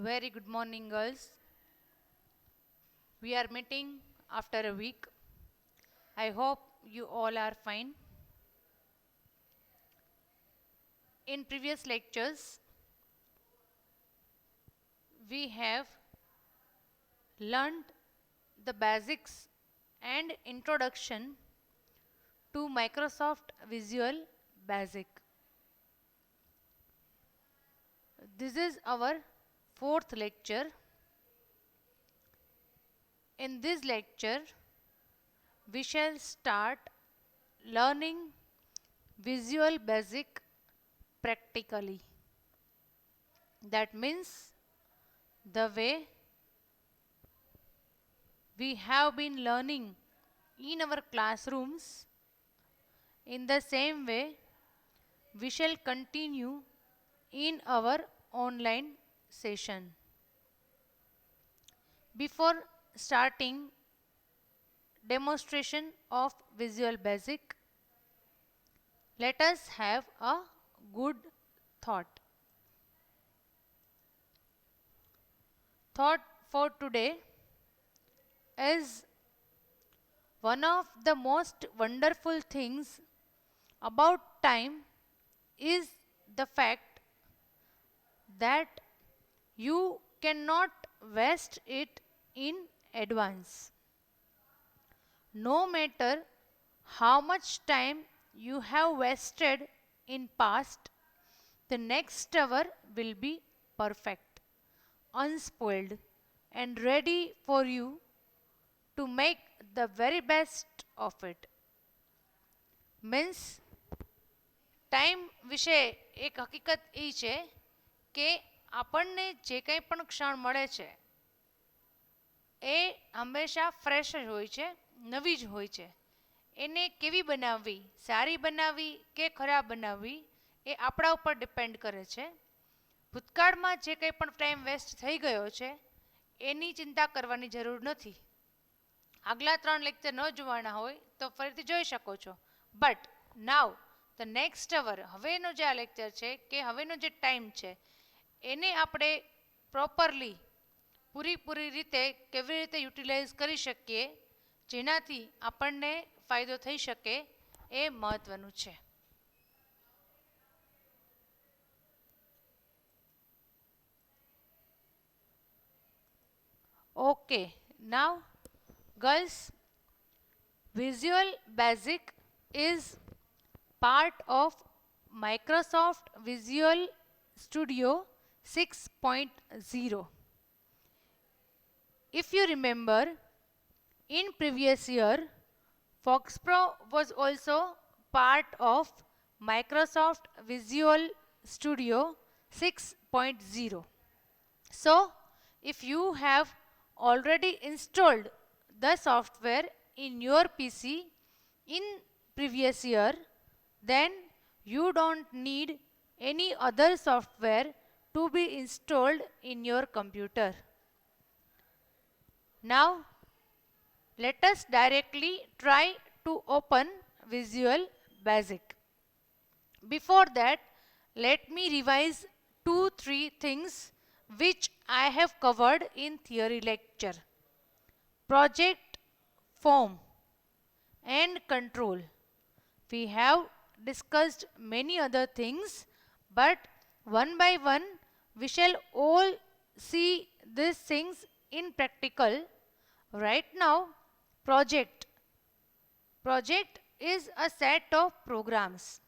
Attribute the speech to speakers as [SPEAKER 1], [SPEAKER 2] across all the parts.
[SPEAKER 1] Very good morning, girls. We are meeting after a week. I hope you all are fine. In previous lectures, we have learned the basics and introduction to Microsoft Visual Basic. This is our fourth lecture. In this lecture, we shall start learning Visual Basic practically. That means the way we have been learning in our classrooms, in the same way we shall continue in our online session. Before starting demonstration of Visual Basic, let us have a good thought. Thought for today is one of the most wonderful things about time is the fact that you cannot waste it in advance. No matter how much time you have wasted in past, the next hour will be perfect, unspoiled, and ready for you to make the very best of it. Means time વિશે એક હકીકત એ છે કે આપણને જે કંઈ પણ ક્ષણ મળે છે એ હંમેશા ફ્રેશ જ હોય છે, નવી જ હોય છે. એને કેવી બનાવવી, સારી બનાવવી કે ખરાબ બનાવવી એ આપણા ઉપર ડિપેન્ડ કરે છે. ભૂતકાળમાં જે કંઈ પણ ટાઈમ વેસ્ટ થઈ ગયો છે એની ચિંતા કરવાની જરૂર નથી. આગલા 3 લેક્ચર ન જોવાના હોય તો ફરીથી જોઈ શકો છો. બટ નાવ ધ નેક્સ્ટ અવર, હવેનો જે આ લેક્ચર છે કે હવેનો જે ટાઈમ છે એને આપણે પ્રોપરલી પૂરી રીતે કેવી રીતે યુટિલાઇઝ કરી શકીએ જેનાથી આપણને ફાયદો થઈ શકે એ મહત્વનું છે. Okay, now girls, Visual Basic is part of Microsoft Visual Studio 6.0. If you remember, in previous year, FoxPro was also part of Microsoft Visual Studio 6.0. So, if you have already installed the software in your PC in previous year, then you don't need any other software to be installed in your computer. Now, let us directly try to open Visual Basic. Before that, let me revise 2-3 things which I have covered in theory lecture. Project, form and control. We have discussed many other things, but one by one we shall all see these things in practical. Right now, project. Project is a set of programs.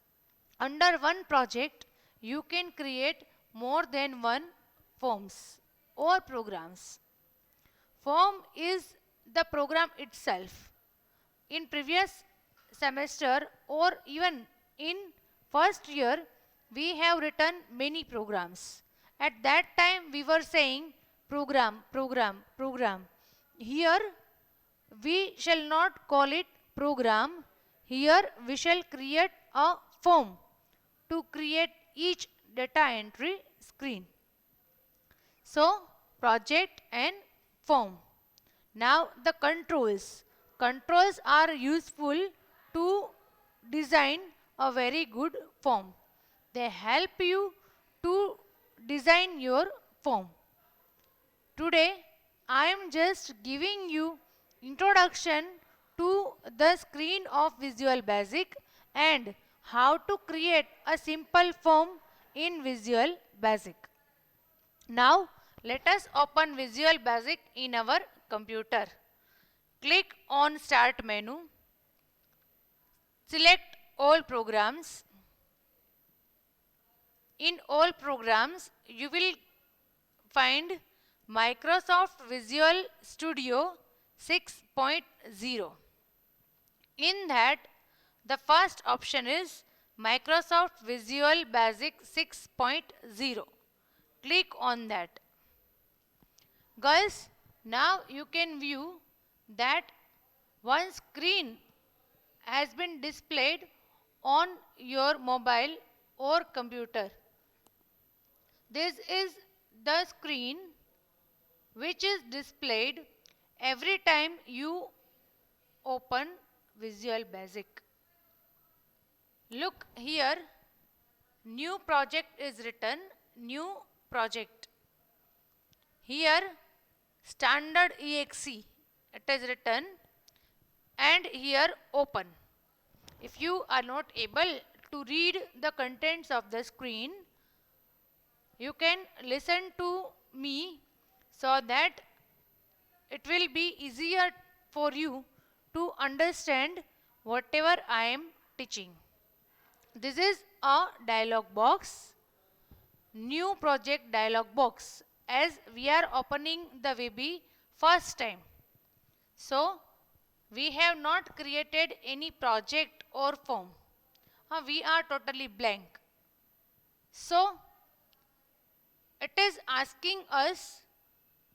[SPEAKER 1] Under one project, you can create more than one forms or programs. Form is the program itself. In previous semester or even in first year, we have written many programs. At that time, we were saying program, program, program. Here, we shall not call it program. Here, we shall create a form to create each data entry screen. So, project and form. Now, the controls. Controls are useful to design a very good form. They help you to design your form. Today I am just giving you introduction to the screen of Visual Basic and how to create a simple form in Visual Basic. Now let us open Visual Basic in our computer. Click on Start menu. Select all programs. In all programs, you will find Microsoft Visual Studio 6.0. In that, the first option is Microsoft Visual Basic 6.0. Click on that. Guys, now you can view that one screen has been displayed on your mobile or computer. This is the screen which is displayed every time you open Visual Basic. Look here, new project is written, new project. Here standard exe it is written and here open. If you are not able to read the contents of the screen, you can listen to me so that it will be easier for you to understand whatever I am teaching. This is a dialog box, new project dialog box, as we are opening the VB first time. So we have not created any project or form. We are totally blank. So it is asking us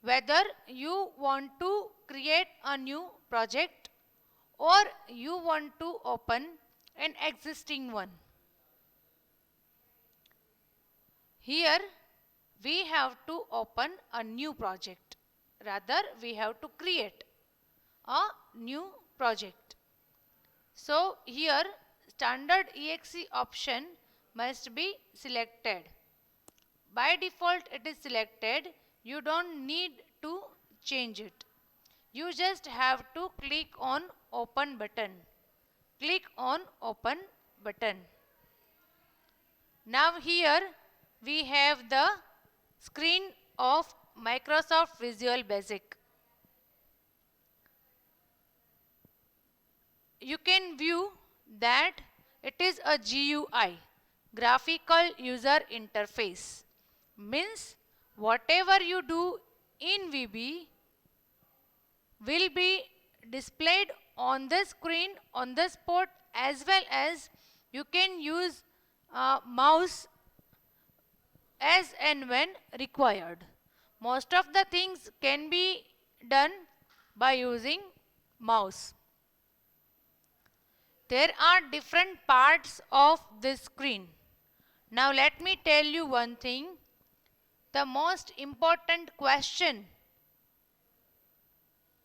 [SPEAKER 1] whether you want to create a new project or you want to open an existing one. Here we have to open a new project. Rather, we have to create a new project. So here standard exe option must be selected. By default it is selected. You don't need to change it. You just have to click on open button. Click on open button. Now here we have the screen of Microsoft Visual Basic. You can view that it is a GUI, graphical user interface. Means whatever you do in VB will be displayed on the screen on the spot, as well as you can use mouse as and when required. Most of the things can be done by using mouse. There are different parts of this screen. Now let me tell you one thing. The most important question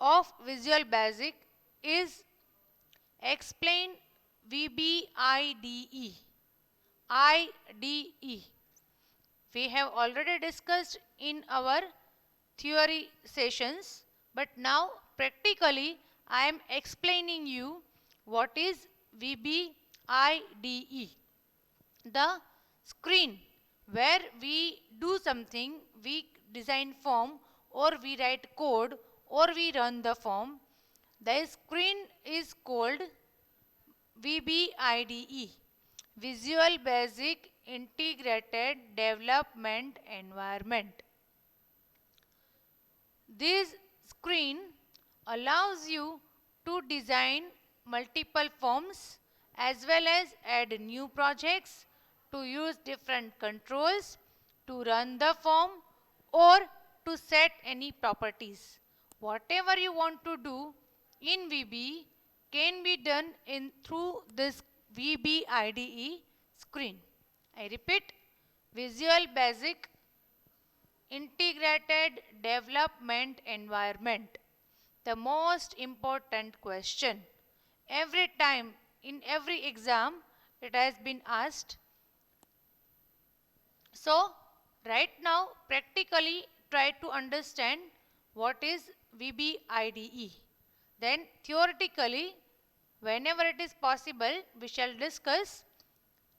[SPEAKER 1] of Visual Basic is explain VB IDE. IDE. We have already discussed in our theory sessions, but now practically I am explaining you what is VB IDE. The screen where we do something, we design form or we write code or we run the form. The screen is called VB IDE, Visual Basic Integrated Development Environment. This screen allows you to design multiple forms as well as add new projects, to use different controls, to run the form or to set any properties. Whatever you want to do in VB can be done through this VB IDE screen. I repeat, Visual Basic Integrated Development Environment. The most important question. Every time in every exam it has been asked. So right now practically try to understand what is VBIDE. Then theoretically, whenever it is possible, we shall discuss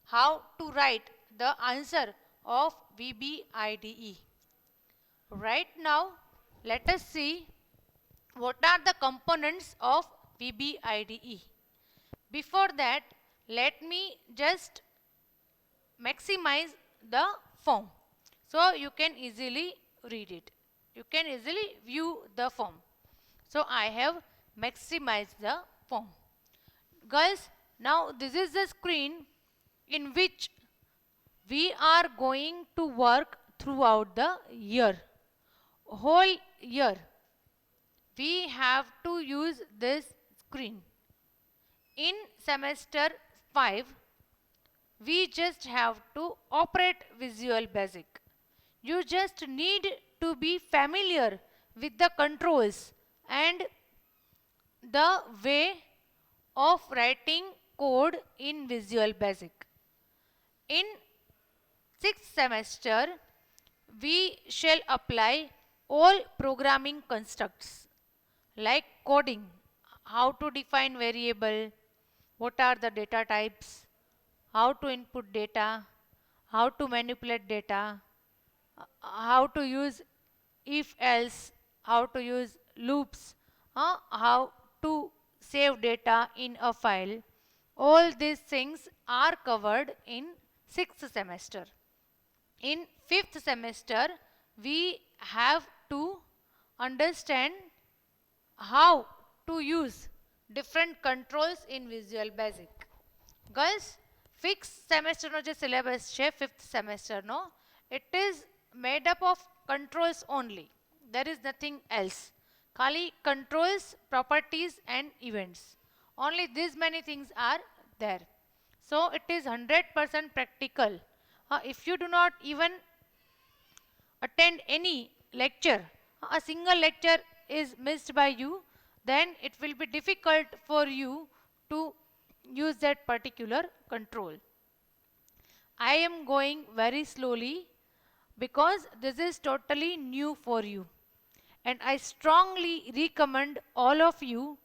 [SPEAKER 1] how to write the answer of VBIDE. Right now, let us see what are the components of VBIDE. Before that, let me just maximize the form so you can easily read it. You can easily view the form. So I have maximized the form. Guys, now this is the screen in which we are going to work throughout the year. Whole year we have to use this screen. In semester 5, we just have to operate Visual Basic. You just need to be familiar with the controls and the way of writing code in Visual Basic. In 6th semester, we shall apply all programming constructs like coding, how to define variable, what are the data types, how to input data, how to manipulate data, how to use if else, how to use loops, how to save data in a file. All these things are covered in 6th semester. In 5th semester, we have to understand how to use different controls in Visual Basic. Girls, 5th semester no je syllabus છે 5th semester no, it is made up of controls only. There is nothing else. Khali controls, properties and events. Only these many things are there. So it is 100% practical. If you do not even attend any lecture, a single lecture is missed by you, then it will be difficult for you to use that particular control. I am going very slowly because this is totally new for you, and I strongly recommend all of you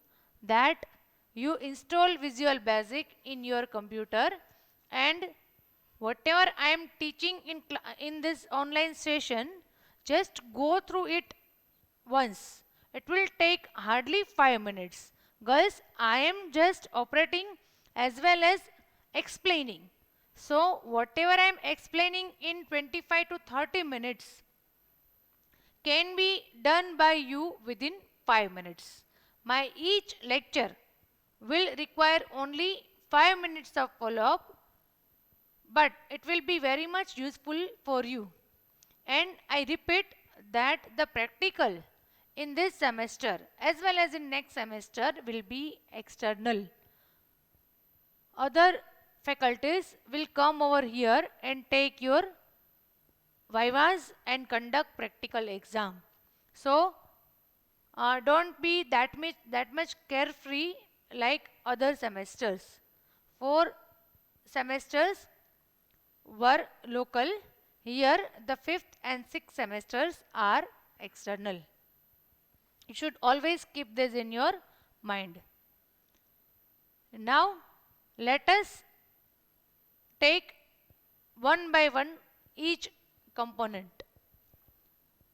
[SPEAKER 1] that you install Visual Basic in your computer, and whatever I am teaching in this online session, just go through it once. It will take hardly 5 minutes. Girls, I am just operating as well as explaining. So whatever I am explaining in 25 to 30 minutes can be done by you within 5 minutes. My each lecture will require only 5 minutes of follow-up, but it will be very much useful for you. And I repeat that the practical in this semester as well as in next semester will be external. Other faculties will come over here and take your vivas and conduct practical exam. So don't be that much carefree like other semesters. 4 semesters were local. Here the 5th and 6th semesters are external. You should always keep this in your mind. Now let us take one by one each component.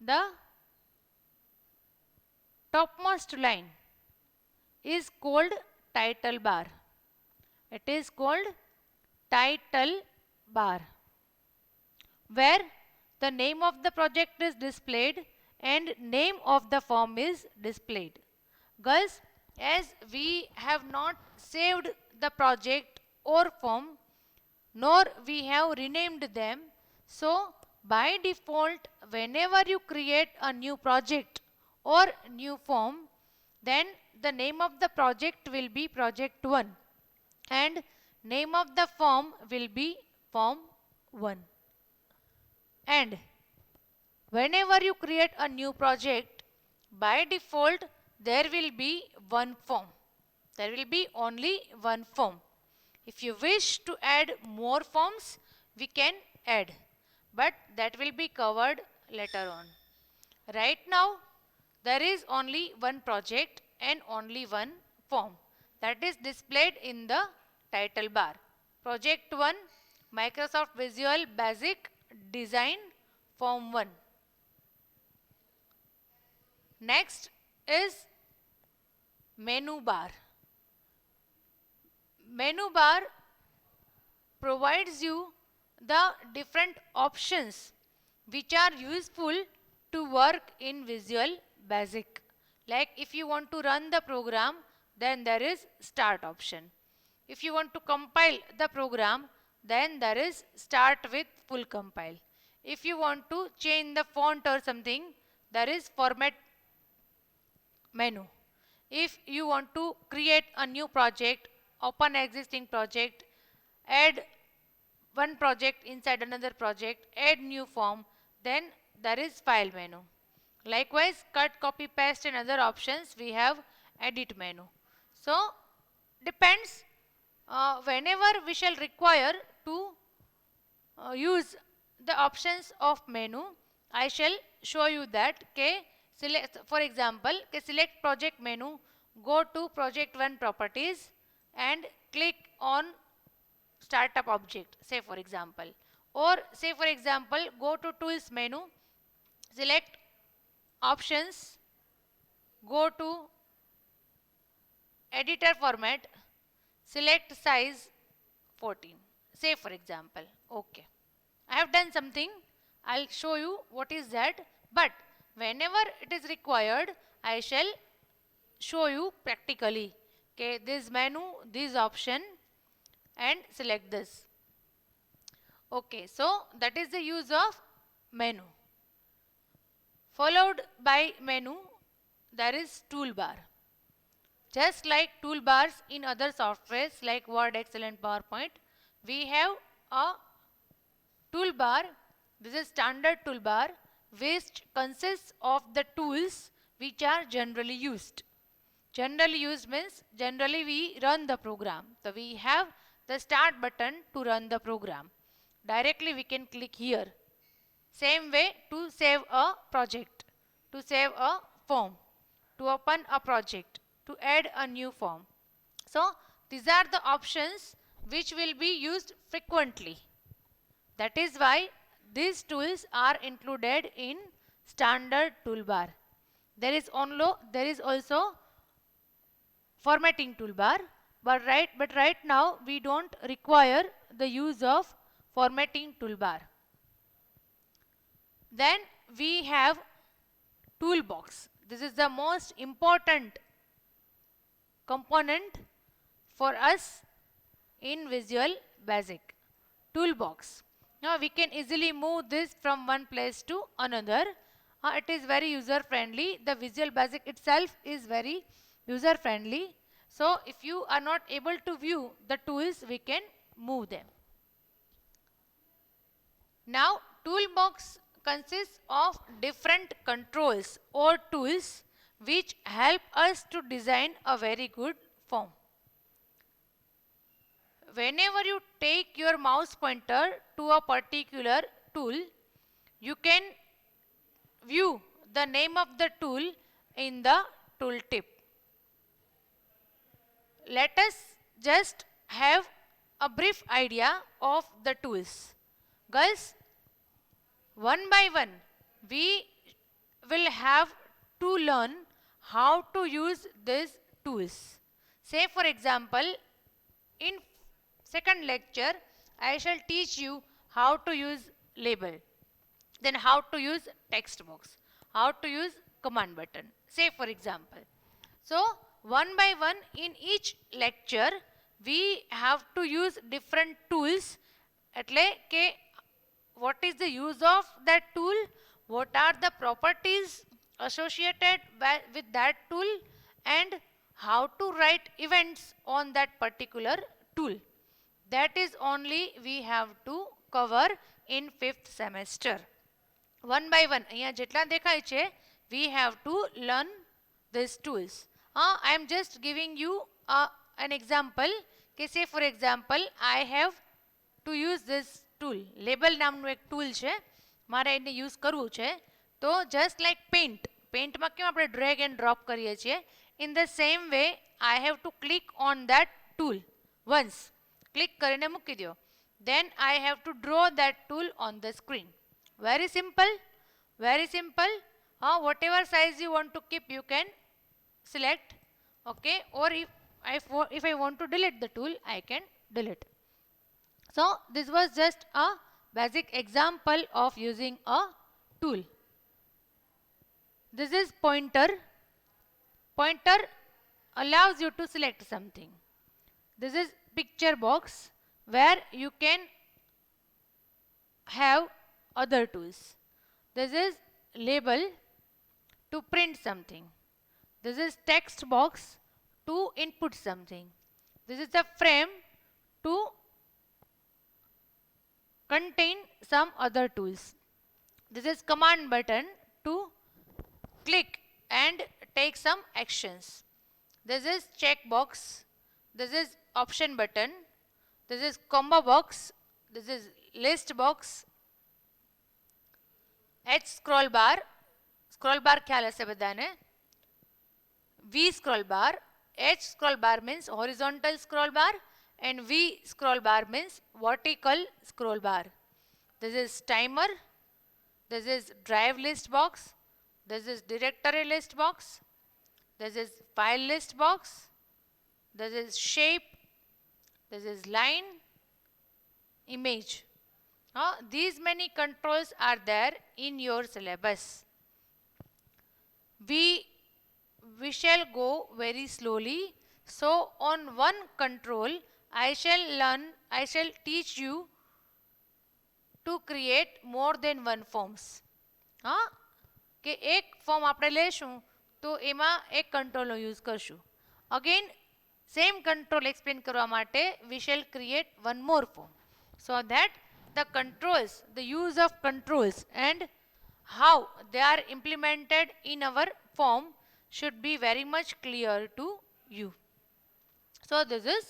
[SPEAKER 1] The topmost line is called title bar. It is called title bar, where the name of the project is displayed and name of the form is displayed. Girls, as we have not saved the project or form, nor we have renamed them, so by default, whenever you create a new project or new form, then the name of the project will be project 1 and name of the form will be form 1. And whenever you create a new project, by default there will be one form. There will be only one form. If you wish to add more forms, we can add, but that will be covered later on. Right now, there is only one project and only one form that is displayed in the title bar. Project 1, Microsoft Visual Basic Design Form 1. Next is menu bar. Menu bar provides you the different options which are useful to work in Visual Basic. Like if you want to run the program, then there is start option. If you want to compile the program, then there is start with full compile. If you want to change the font or something, there is format menu. If you want to create a new project, open existing project, add one project inside another project, add new form, then there is file menu. Likewise, cut, copy, paste and other options we have edit menu. So depends whenever we shall require to use the options of menu, I shall show you that. Okay, select, for example, okay, select project menu, go to project 1 properties and click on startup object, say for example, or say for example go to tools menu, select options, go to editor format, select size 14, say for example. Okay, I have done something, I'll show you what is that, but whenever it is required I shall show you practically. Okay, this menu, this option and select this. Okay, so that is the use of menu. Followed by menu, there is toolbar. Just like toolbars in other softwares like Word, Excel and PowerPoint, we have a toolbar. This is standard toolbar which consists of the tools which are generally used. Generally used means generally we run the program. So we have the start button to run the program. Directly we can click here. Same way to save a project, to save a form, to open a project, to add a new form. So these are the options which will be used frequently. That is why these tools are included in standard toolbar. There is also formatting toolbar, but right now we don't require the use of formatting toolbar. Then we have toolbox. This is the most important component for us in Visual Basic. Toolbox. Now we can easily move this from one place to another. It is very user friendly. The Visual Basic itself is very user friendly. So if you are not able to view the tools, we can move them. Now toolbox consists of different controls or tools which help us to design a very good form. Whenever you take your mouse pointer to a particular tool, you can view the name of the tool in the tooltip. Let us just have a brief idea of the tools. Girls, one by one, we will have to learn how to use these tools. Say for example, in second lecture, I shall teach you how to use label, then how to use text box, how to use command button, say for example. So, one by one in each lecture, we have to use different tools. એટલે કે what is the use of that tool, what are the properties associated with that tool, and how to write events on that particular tool. That is only we have to cover in 5th semester. One by one, અહીંયા જેટલા દેખાય છે, we have to learn these tools. I am just giving you an example. Say for example, I have to use this tool. Label નામનું એક tool છે, મારે એને use કરવું છે. તો just like paint, પેઇન્ટમાં કેમ આપણે ડ્રેગ એન્ડ ડ્રોપ કરીએ છીએ, in the same way I have to click on that tool once. Click કરીને મૂકી દો. Then I have to draw that tool on the screen. Very simple, very simple. Whatever size you want to keep, you can select. Okay, or if I want to delete the tool, I can delete. So this was just a basic example of using a tool. This is pointer. Pointer allows you to select something. This is picture box where you can have other tools. This is label to print something. This is text box to input something. This is the frame to contain some other tools. This is command button to click and take some actions. This is check box. This is option button. This is combo box. This is list box. H scroll bar. Scroll bar ખ્યાલ હશે બધાને. V scroll bar. H scroll bar means horizontal scroll bar and V scroll bar means vertical scroll bar. This is timer. This is drive list box. This is directory list box. This is file list box. This is shape. This is line, image. These many controls are there in your syllabus. We shall go very slowly. So on one control, I shall teach you to create more than one forms. કે એક form આપણે લેશું તો એમાં એક કંટ્રોલનો use કરશું. Again same control explain કરવા માટે we shall create one more form, so that the controls, the use of controls and how they are implemented in our form should be very much clear to you. So this is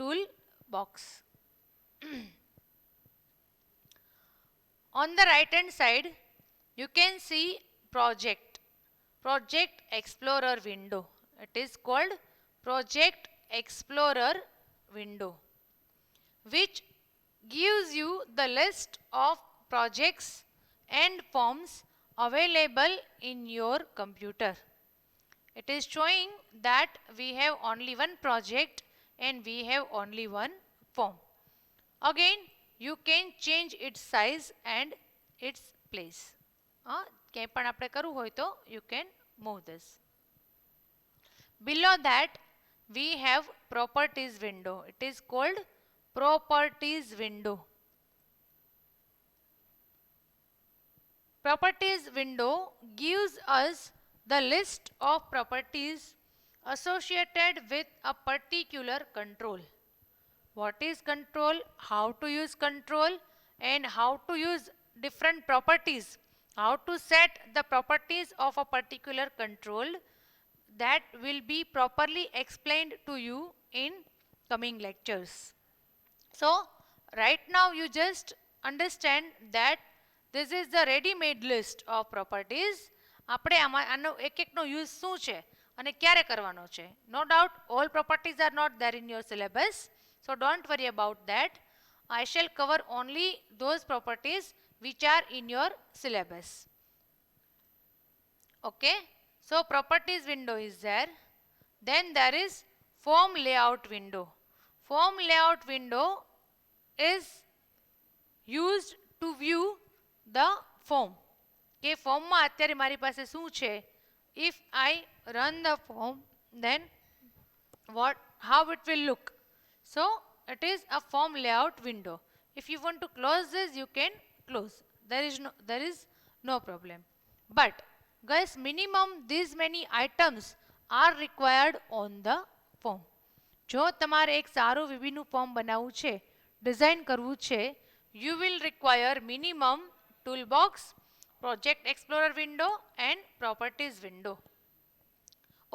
[SPEAKER 1] tool box. On the right hand side you can see project explorer window. It is called project explorer window, which gives you the list of projects and forms available in your computer. It is showing that we have only one project and we have only one form. Again, you can change its size and its place. ક્યાંય પણ આપણે કરવું હોય તો you can move this. Below that we have properties window. It is called properties window. Properties window gives us the list of properties associated with a particular control. What is control, how to use control, and how to use different properties, how to set the properties of a particular control, that will be properly explained to you in coming lectures. So right now you just understand that this is the ready-made list of properties. આપણે આનો એકનો use શું છે અને ક્યારે કરવાનો છે. No doubt all properties are not there in your syllabus, so don't worry about that. I shall cover only those properties which are in your syllabus. Okay, so properties window is there. Then there is form layout window. Form layout window is used to view the form. કે ફોર્મમાં અત્યારે મારી પાસે શું છે. If I run the form, then how it will look. So it is a form layout window. If you want to close this, you can close. There is no problem. But guys, minimum these many items are required on the form. જો તમારે એક સારું VB નું form બનાવવું છે, design કરવું છે, you will require minimum toolbox, project explorer window and properties window.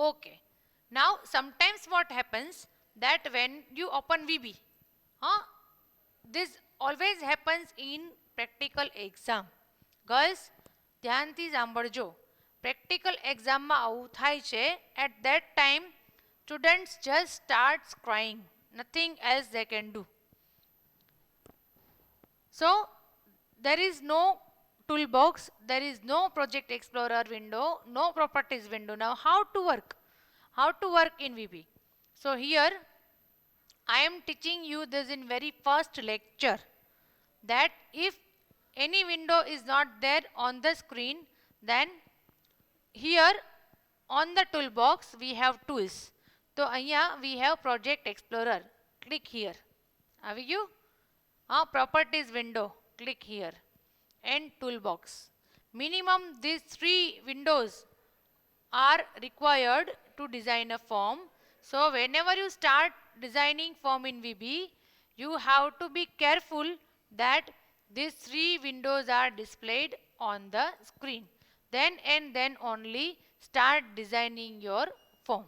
[SPEAKER 1] Okay, now sometimes what happens that when you open VB, this always happens in practical exam. Girls, ધ્યાનથી સાંભળજો. Practical એક્ઝામમાં આવું થાય છે. At that time students just starts crying, nothing else they can do. So there is no toolbox, there is no project explorer window, no properties window. Now how to work in VB? So here I am teaching you this in very first lecture, that if any window is not there on the screen, then here on the toolbox we have tools. So અહીંયા we have project explorer, click here. આવી ગયું? Properties window, click here, and toolbox. Minimum these 3 windows are required to design a form. So whenever you start designing form in VB, you have to be careful that these 3 windows are displayed on the screen. Then and then only start designing your form.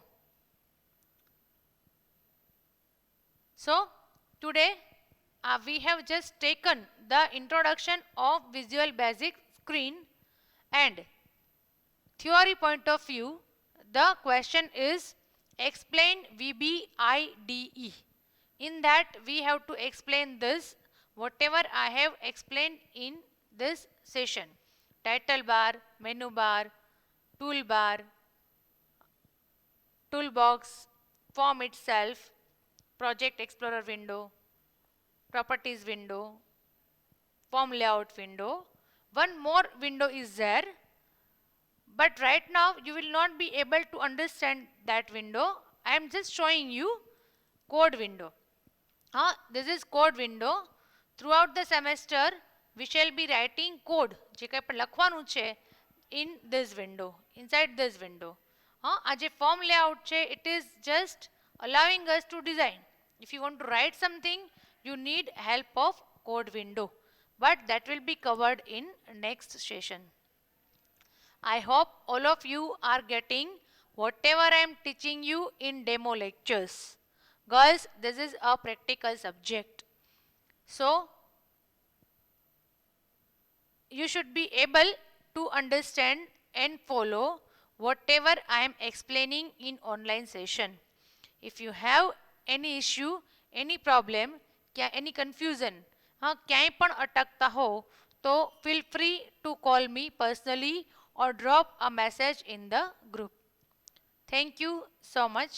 [SPEAKER 1] So today we have just taken the introduction of Visual Basic screen, and theory point of view, the question is explain VBIDE. In that we have to explain this whatever I have explained in this session: title bar, menu bar, toolbar, toolbox, form itself, project explorer window, properties window, form layout window. One more window is there, but right now you will not be able to understand that window. I am just showing you code window. This is code window. Throughout the semester we shall be writing code, જે કંઈ પણ લખવાનું છે in this window, inside this window. આ જે form layout છે, it is just allowing us to design. If you want to write something, you need help of code window, but that will be covered in next session. I hope all of you are getting whatever I am teaching you in demo lectures. Girls, this is a practical subject, so you should be able to understand and follow whatever I am explaining in online session. If you have any issue, any problem, any confusion, ક્યાંય પણ અટકતા હો, તો feel free to call me personally or drop a message in the group. Thank you so much.